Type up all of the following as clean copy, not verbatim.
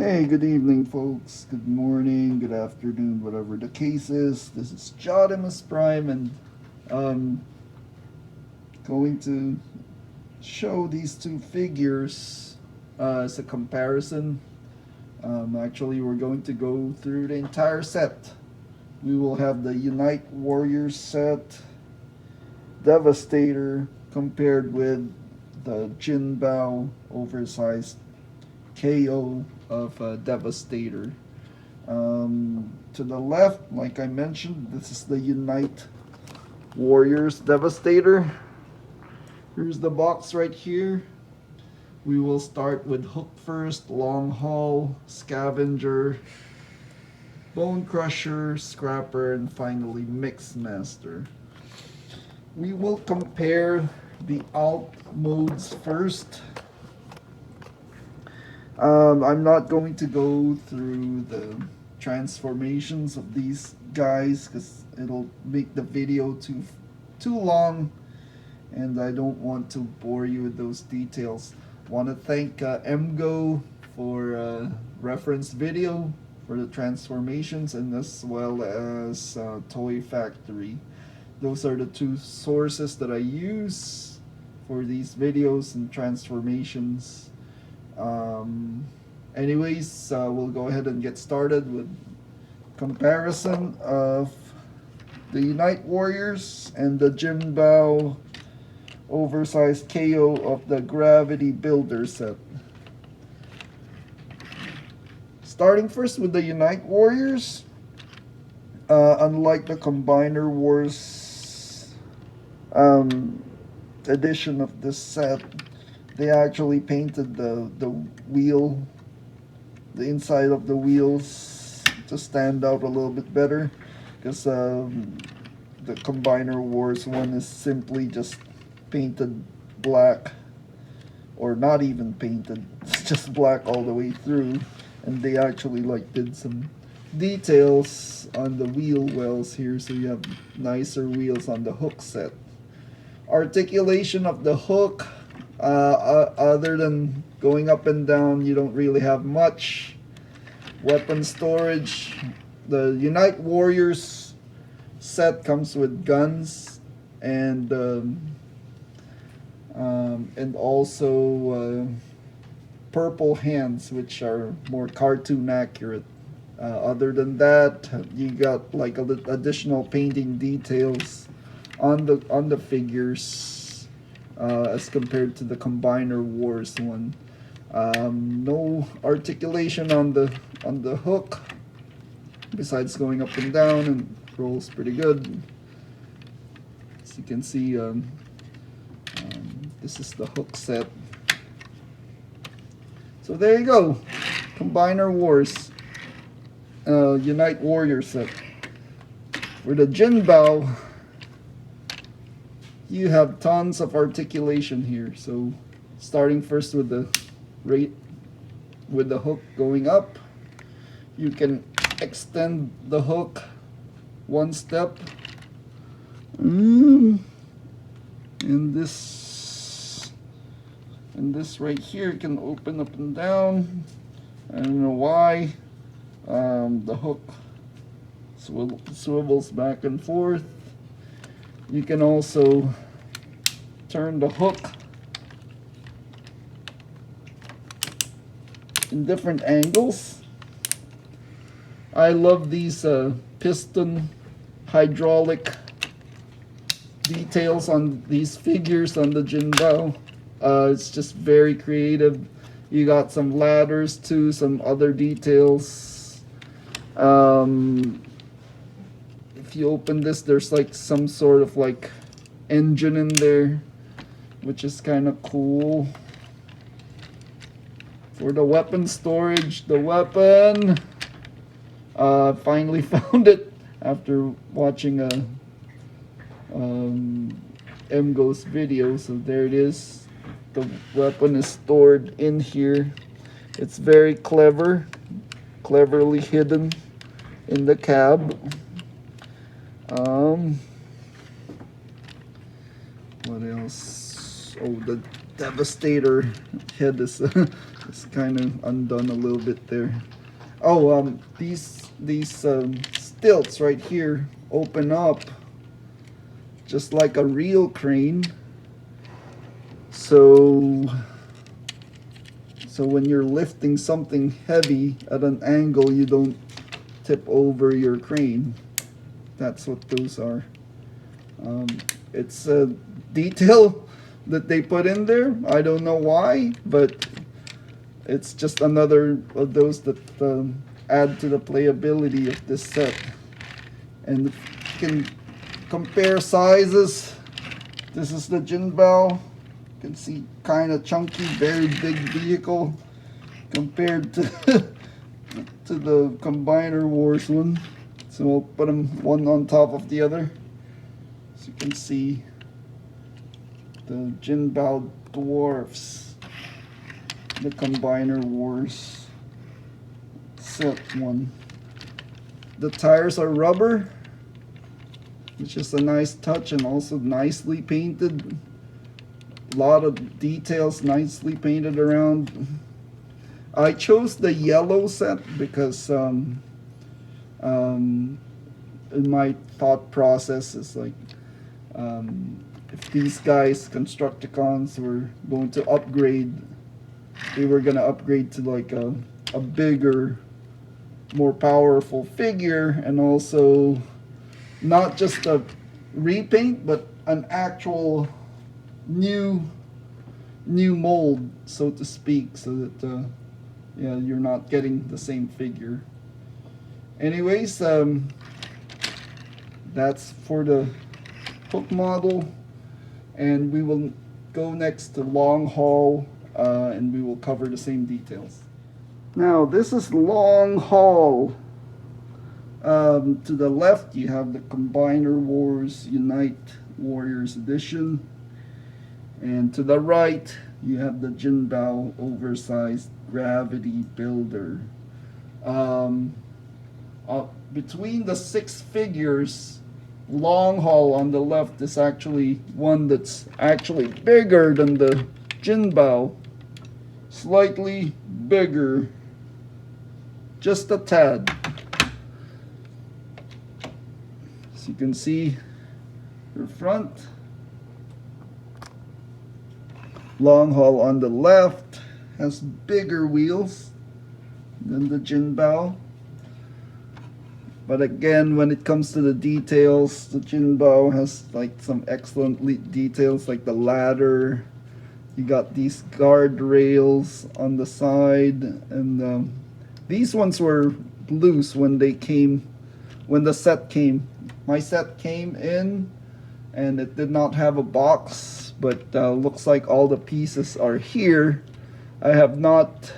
Hey, good evening, folks. Good morning, good afternoon, whatever the case is. This is Jodimus Prime, and I'm going to show these two figures as a comparison. Actually, we're going to go through the entire set. We will have the Unite Warriors set, Devastator, compared with the Jinbao oversized KO of Devastator. To the left, like I mentioned, this is the Unite Warriors Devastator. Here's the box right here. We will start with Hook first, Long Haul, Scavenger, Bone Crusher, Scrapper, and finally Mixmaster. We will compare the alt modes first. I'm not going to go through the transformations of these guys because it'll make the video too long, and I don't want to bore you with those details. Want to thank MGO for reference video for the transformations, and as well as Toy Factory. Those are the two sources that I use for these videos and transformations. Anyways, we'll go ahead and get started with comparison of the Unite Warriors and the Jinbao oversized KO of the Gravity Builder set. Starting first with the Unite Warriors, unlike the Combiner Wars edition of this set, they actually painted the wheel, the inside of the wheels, to stand out a little bit better, because the Combiner Wars one is simply just painted black, or not even painted, it's just black all the way through, and they actually did some details on the wheel wells here, so you have nicer wheels on the hook set. Articulation of the hook, other than going up and down, you don't really have much. Weapon storage, the Unite Warriors set comes with guns and also purple hands, which are more cartoon accurate. Other than that, you got additional painting details on the figures as compared to the Combiner Wars one. No articulation on the hook, besides going up and down, and rolls pretty good. As you can see, this is the hook set. So there you go, Combiner Wars Unite Warrior set. For the Jinbao, you have tons of articulation here. So starting first with the hook going up, you can extend the hook one step, and this right here can open up and down. I don't know why. The hook swivels back and forth. You can also turn the hook in different angles. I love these piston hydraulic details on these figures on the Jinbao. It's just very creative. You got some ladders too, some other details. If you open this, there's some sort of engine in there, which is kind of cool. For the weapon storage, the weapon, finally found it after watching a MGO's video. So there it is. The weapon is stored in here. It's very cleverly hidden in the cab. What else? Oh, the Devastator head is It's kind of undone a little bit there. Oh, these stilts right here open up just like a real crane. So when you're lifting something heavy at an angle, you don't tip over your crane. That's what those are. It's a detail that they put in there. I don't know why, but it's just another of those that add to the playability of this set. And if you can compare sizes, this is the Jinbao. You can see kind of chunky, very big vehicle compared to to the Combiner Wars one. So we'll put them one on top of the other. So you can see the Jinbao dwarfs, the Combiner Wars set one. The tires are rubber, which is a nice touch and also nicely painted. A lot of details nicely painted around. I chose the yellow set because in my thought process is like if these guys Constructicons were going to upgrade, they were gonna upgrade to like a bigger, more powerful figure, and also not just a repaint but an actual new mold, so to speak, so that yeah, you're not getting the same figure. Anyways, that's for the hook model, and we will go next to long haul, and we will cover the same details. Now this is long haul. To the left you have the Combiner Wars Unite Warriors Edition, and to the right you have the Jinbao oversized gravity builder. Between the 6 figures, long haul on the left is actually one that's actually bigger than the Jinbao, slightly bigger, just a tad. So you can see the front. Long haul on the left has bigger wheels than the Jinbao. But again, when it comes to the details, the Jinbao has like some excellent details, like the ladder. You got these guardrails on the side, and these ones were loose when they came, when the set came. My set came in and it did not have a box, but looks like all the pieces are here. I have not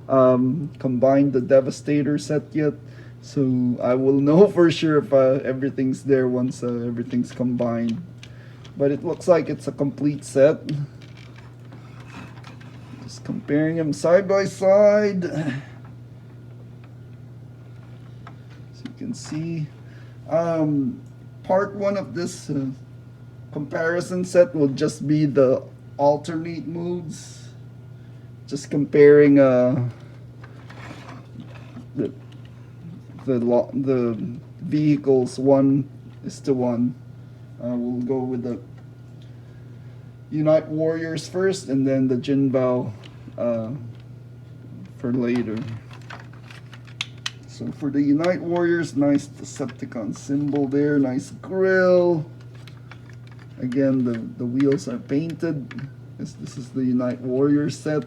combined the Devastator set yet, so I will know for sure if everything's there once everything's combined. But it looks like it's a complete set. Just comparing them side by side. So you can see part 1 of this comparison set will just be the alternate modes, just comparing the vehicles 1:1. We'll go with the Unite Warriors first, and then the Jinbao for later. So for the Unite Warriors, nice Decepticon symbol there, nice grill. Again, the wheels are painted. This is the Unite Warriors set.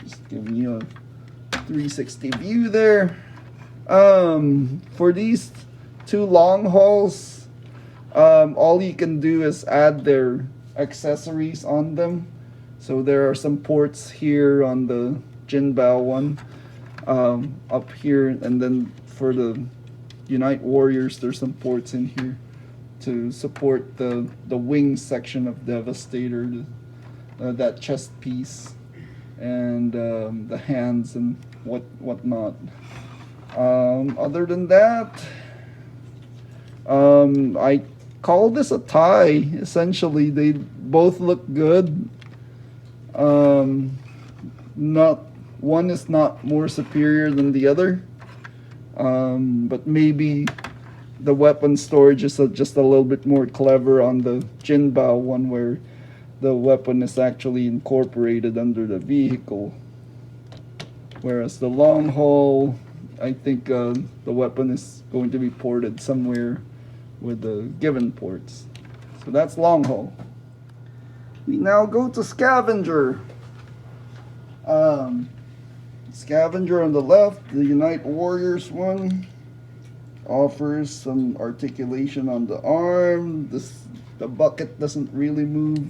Just giving you a 360 view there. For these 2 long hauls, all you can do is add their accessories on them. So there are some ports here on the Jinbao one, up here, and then for the Unite Warriors there's some ports in here to support the wing section of Devastator, that chest piece, and the hands and whatnot. Other than that, I call this a tie. Essentially, they both look good. Not one is not more superior than the other, but maybe the weapon storage is just a little bit more clever on the Jinbao one, where the weapon is actually incorporated under the vehicle, whereas the long haul, I think the weapon is going to be ported somewhere with the given ports. So that's long haul. We now go to Scavenger. Scavenger on the left, the Unite Warriors one, offers some articulation on the arm. The bucket doesn't really move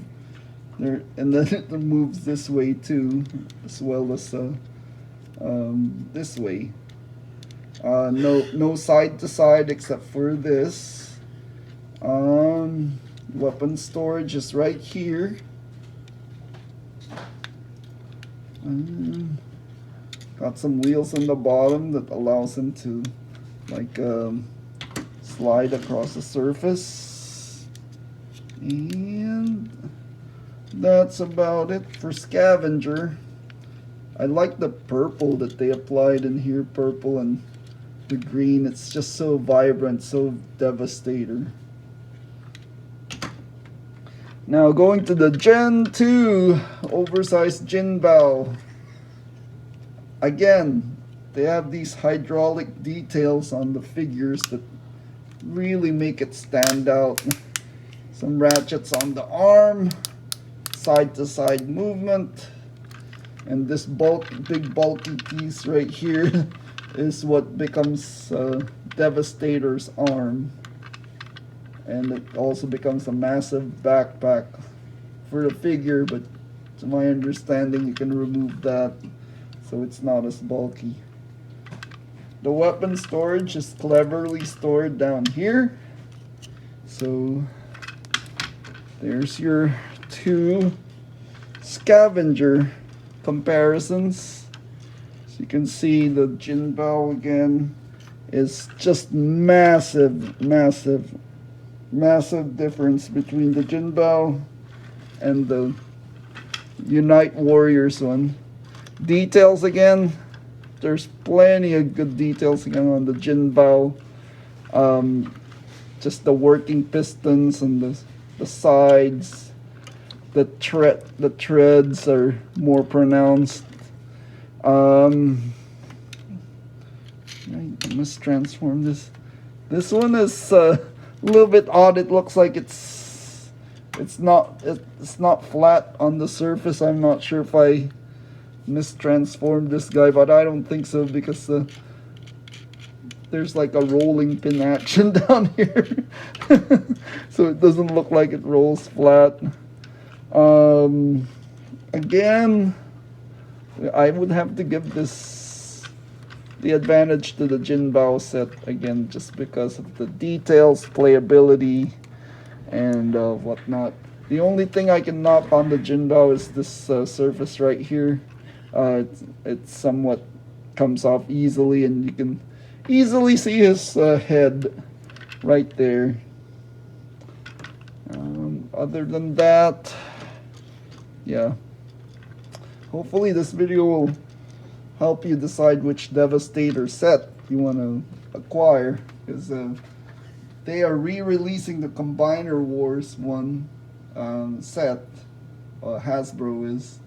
there, and then it moves this way too, as well as this way. No side to side except for this. Weapon storage is right here. Got some wheels on the bottom that allows him to like slide across the surface, and that's about it for Scavenger. I like the purple that they applied in here, purple and the green. It's just so vibrant, so Devastator. Now going to the Gen 2 oversized Jinbao. Again, they have these hydraulic details on the figures that really make it stand out. Some ratchets on the arm, side to side movement, and this big bulky piece right here is what becomes Devastator's arm. And it also becomes a massive backpack for the figure, but to my understanding you can remove that so it's not as bulky. The weapon storage is cleverly stored down here. So there's your two Scavenger comparisons. So you can see the Jinbao again is just massive difference between the Jinbao and the Unite Warriors one. Details again, there's plenty of good details again on the Jinbao. Just the working pistons and the sides. The treads are more pronounced. I must transform this. This one is a little bit odd. It looks like it's not flat on the surface. I'm not sure if I mistransformed this guy, but I don't think so, because there's like a rolling pin action down here. So it doesn't look like it rolls flat. Again, I would have to give this the advantage to the Jinbao set again, just because of the details, playability, and whatnot. The only thing I can knock on the Jinbao is this surface right here. It somewhat comes off easily, and you can easily see his head right there. Other than that, yeah. Hopefully this video will help you decide which Devastator set you want to acquire, because they are re-releasing the Combiner Wars one set. Hasbro is.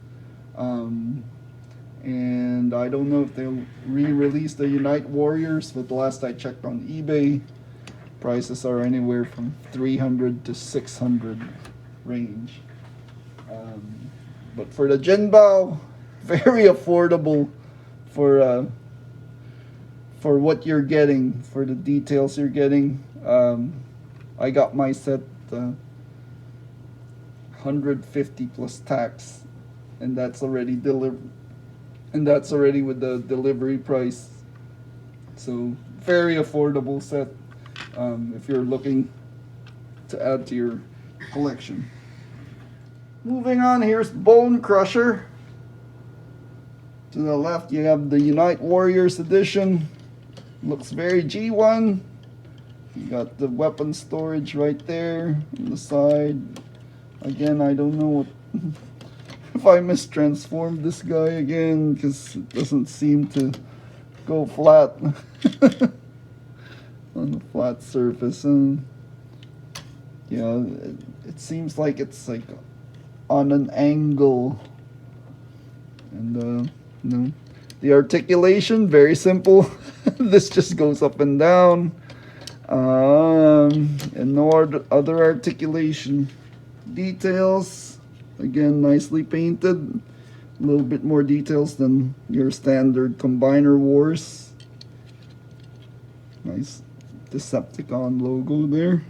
And I don't know if they'll re-release the Unite Warriors, but last I checked on eBay, prices are anywhere from 300 to 600 range. But for the Jinbao, very affordable for what you're getting, for the details you're getting. I got my set 150 plus tax, and that's already delivered. And that's already with the delivery price. So very affordable set if you're looking to add to your collection. Moving on, here's Bone Crusher. To the left you have the Unite Warriors edition. Looks very G1. You got the weapon storage right there on the side. Again, I don't know what if I mistransformed this guy again, because it doesn't seem to go flat on the flat surface. And yeah, it seems like it's like on an angle. And you know, the articulation, very simple. This just goes up and down. And no other articulation details. Again, nicely painted. A little bit more details than your standard Combiner Wars. Nice Decepticon logo there.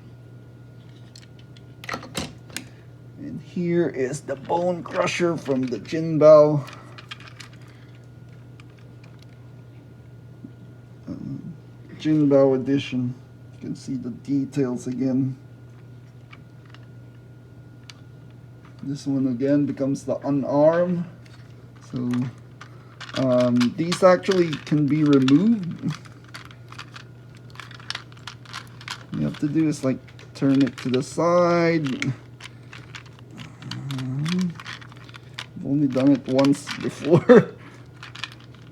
And here is the Bone Crusher from the Jinbao. Jinbao edition. You can see the details again. This one again becomes the unarmed. So these actually can be removed. You have to do is like turn it to the side. I've only done it once before.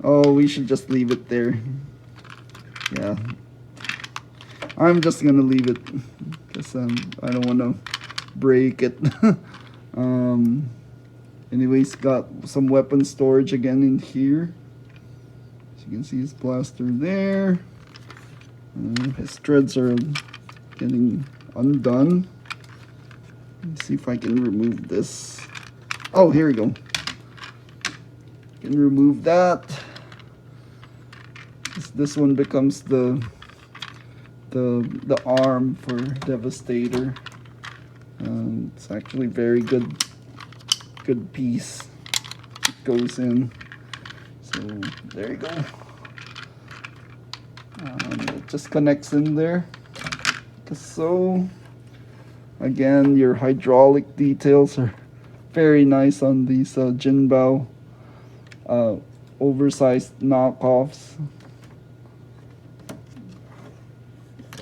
Oh, we should just leave it there. Yeah, I'm just gonna leave it because I don't want to break it. Anyways, got some weapon storage again in here. As you can see, his blaster there. His threads are getting undone. Let's see if I can remove this. Oh, here we go. Can remove that. This one becomes the arm for Devastator. It's actually very good piece. It goes in. So there you go. It just connects in there. So again, your hydraulic details are very nice on these Jinbao oversized knockoffs.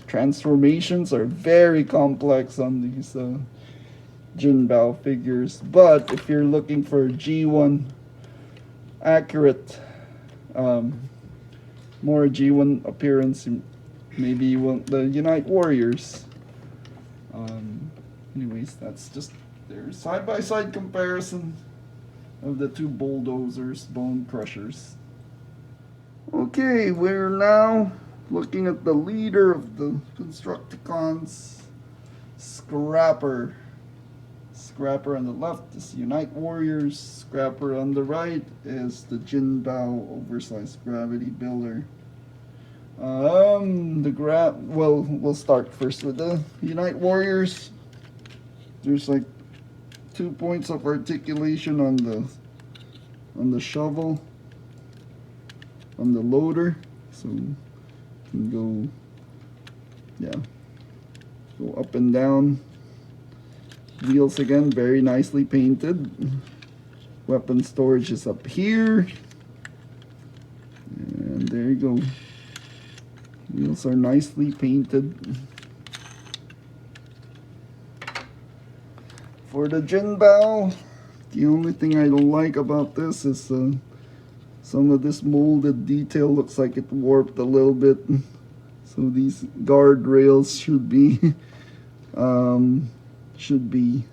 Transformations are very complex on these Jinbao figures, but if you're looking for G1 accurate, more G1 appearance, maybe you want the Unite Warriors. Anyways, that's just their side-by-side comparison of the two bulldozers, bone crushers. Okay, we're now looking at the leader of the Constructicons, Scrapper. Scrapper on the left is Unite Warriors. Scrapper on the right is the Jinbao oversized gravity builder. Well, we'll start first with the Unite Warriors. There's like 2 points of articulation on the shovel, on the loader, so you can go, yeah, go up and down. Wheels again, very nicely painted. Weapon storage is up here, and there you go. Wheels are nicely painted. For the Jinbao, the only thing I don't like about this is some of this molded detail looks like it warped a little bit. So these guardrails should be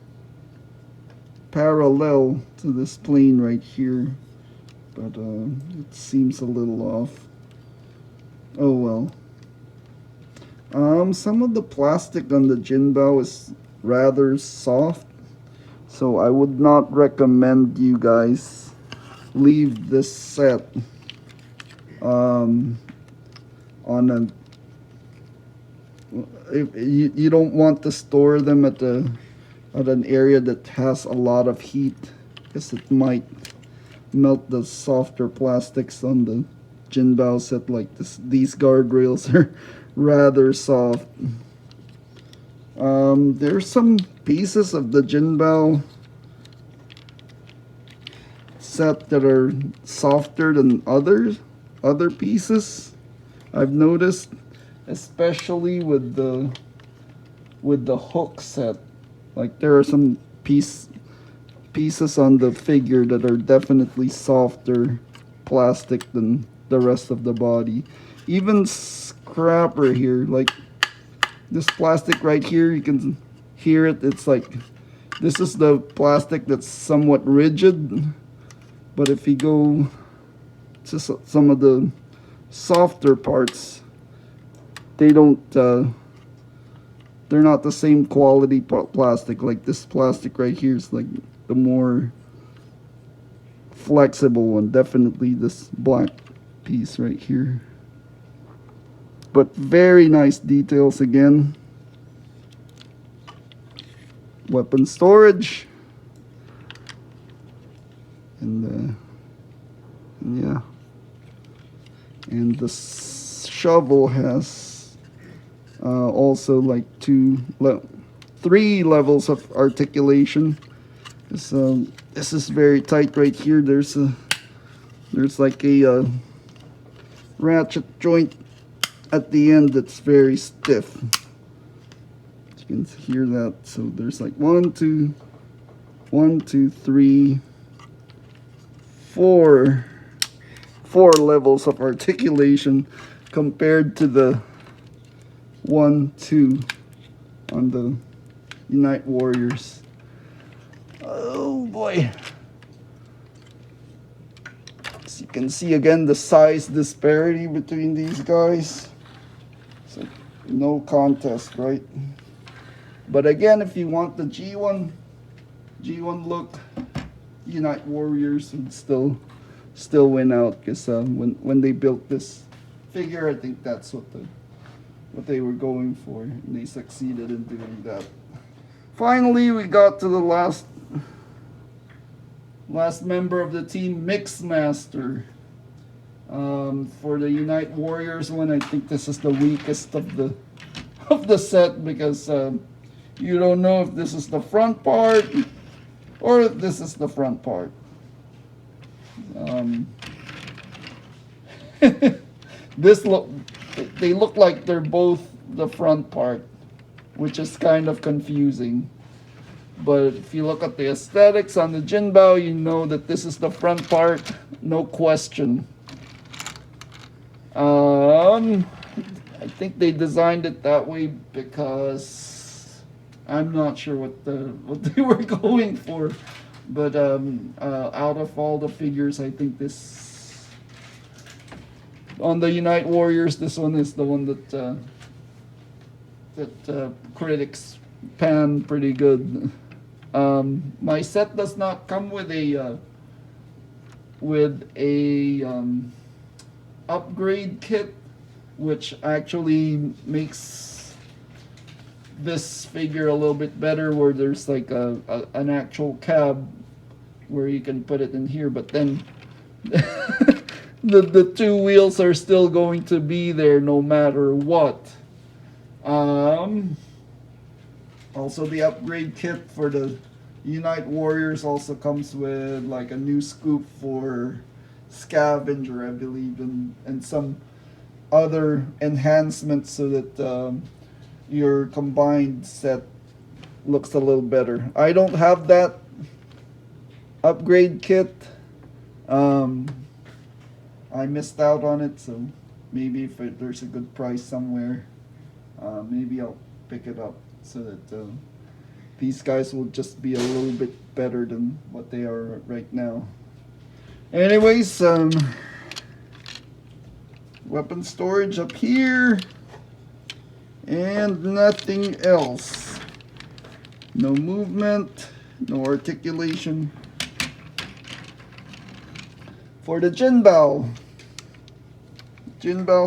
parallel to this plane right here, but it seems a little off. Oh well. Some of the plastic on the Jinbao is rather soft, so I would not recommend you guys leave this set on a, if you don't want to store them at an area that has a lot of heat, because it might melt the softer plastics on the Jinbao set. Like this, these guardrails are rather soft. There's some pieces of the Jinbao set that are softer than other pieces, I've noticed, especially with the hook set. Like there are some pieces on the figure that are definitely softer plastic than the rest of the body. Even scrapper here, like this plastic right here, you can hear it. It's like, this is the plastic that's somewhat rigid, but if you go to some of the softer parts, they don't they're not the same quality plastic. Like this plastic right here is like the more flexible one. Definitely this black piece right here. But very nice details again. Weapon storage. And yeah. And the shovel has also like 3 levels of articulation. This is very tight right here. There's like a ratchet joint at the end that's very stiff. You can hear that. So there's like 1, 2, 3, 4 levels of articulation compared to the 1, 2 on the Unite Warriors. Oh boy. So you can see again the size disparity between these guys. It's like no contest, right? But again, if you want the G1 look, Unite Warriors would still win out, because when they built this figure, I think that's what they were going for, and they succeeded in doing that. Finally, we got to the last member of the team, Mixmaster. For the Unite Warriors one, I think this is the weakest of the set, because you don't know if this is the front part or if this is the front part. They look like they're both the front part, which is kind of confusing. But if you look at the aesthetics on the Jinbao, you know that this is the front part, no question. I think they designed it that way because I'm not sure what they were going for. But out of all the figures, I think this, on the Unite Warriors, this one is the one that critics pan pretty good. My set does not come with a upgrade kit, which actually makes this figure a little bit better, where there's like an actual cab where you can put it in here, but then the 2 wheels are still going to be there no matter what. Also, the upgrade kit for the Unite Warriors also comes with like a new scoop for Scavenger, I believe, and some other enhancements so that your combined set looks a little better. I don't have that upgrade kit. I missed out on it, so maybe if there's a good price somewhere, maybe I'll pick it up, so that these guys will just be a little bit better than what they are right now. Anyways, weapon storage up here, and nothing else. No movement, no articulation. For the Jinbao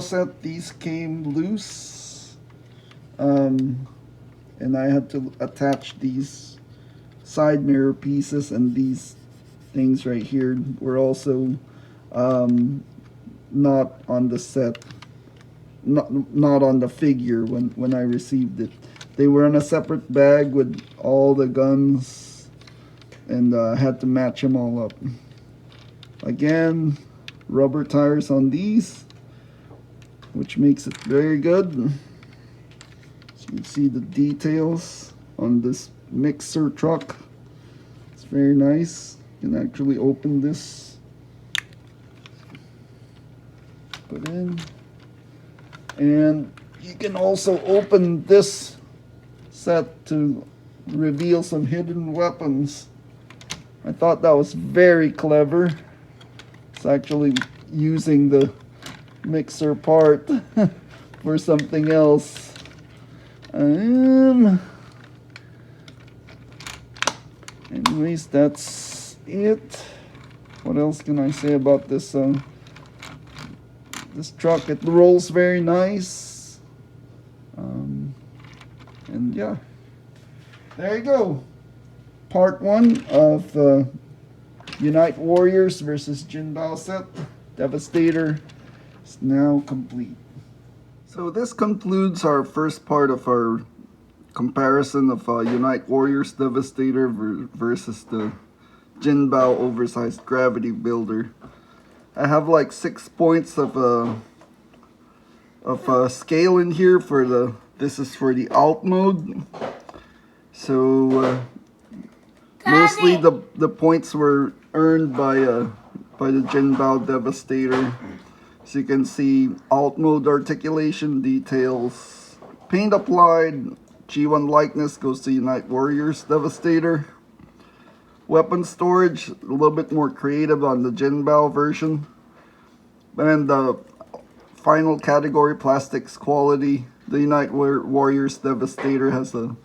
set, these came loose, and I had to attach these side mirror pieces, and these things right here were also not on the set, not on the figure when I received it. They were in a separate bag with all the guns, and I had to match them all up. Again, rubber tires on these. which makes it very good. So you can see the details on this mixer truck. It's very nice. You can actually open this, put in, and you can also open this set to reveal some hidden weapons. I thought that was very clever. It's actually using the mixer part for something else. Anyways, that's it. What else can I say about this this truck? It rolls very nice. And yeah, there you go. Part 1 of Unite Warriors versus Jinbao set. Devastator is now complete. So this concludes our first part of our comparison of Unite Warriors Devastator versus the Jinbao oversized gravity builder. I have like 6 points of scale in here for the. This is for the alt mode. So mostly the points were earned by the Jinbao Devastator. So you can see alt mode articulation details, paint applied, G1 likeness goes to Unite Warriors Devastator. Weapon storage, a little bit more creative on the Jinbao version. And the final category, plastics quality. The Unite Warriors Devastator has a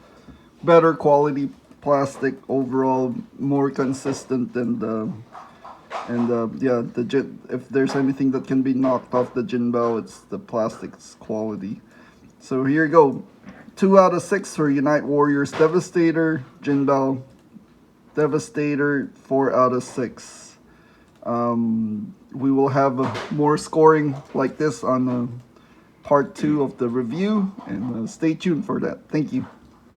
better quality plastic overall, more consistent, and yeah, if there's anything that can be knocked off the Jinbao, it's the plastics quality. So here you go, 2 out of 6 for Unite Warriors Devastator. Jinbao Devastator, 4 out of 6. We will have more scoring like this on part 2 of the review, and stay tuned for that. Thank you.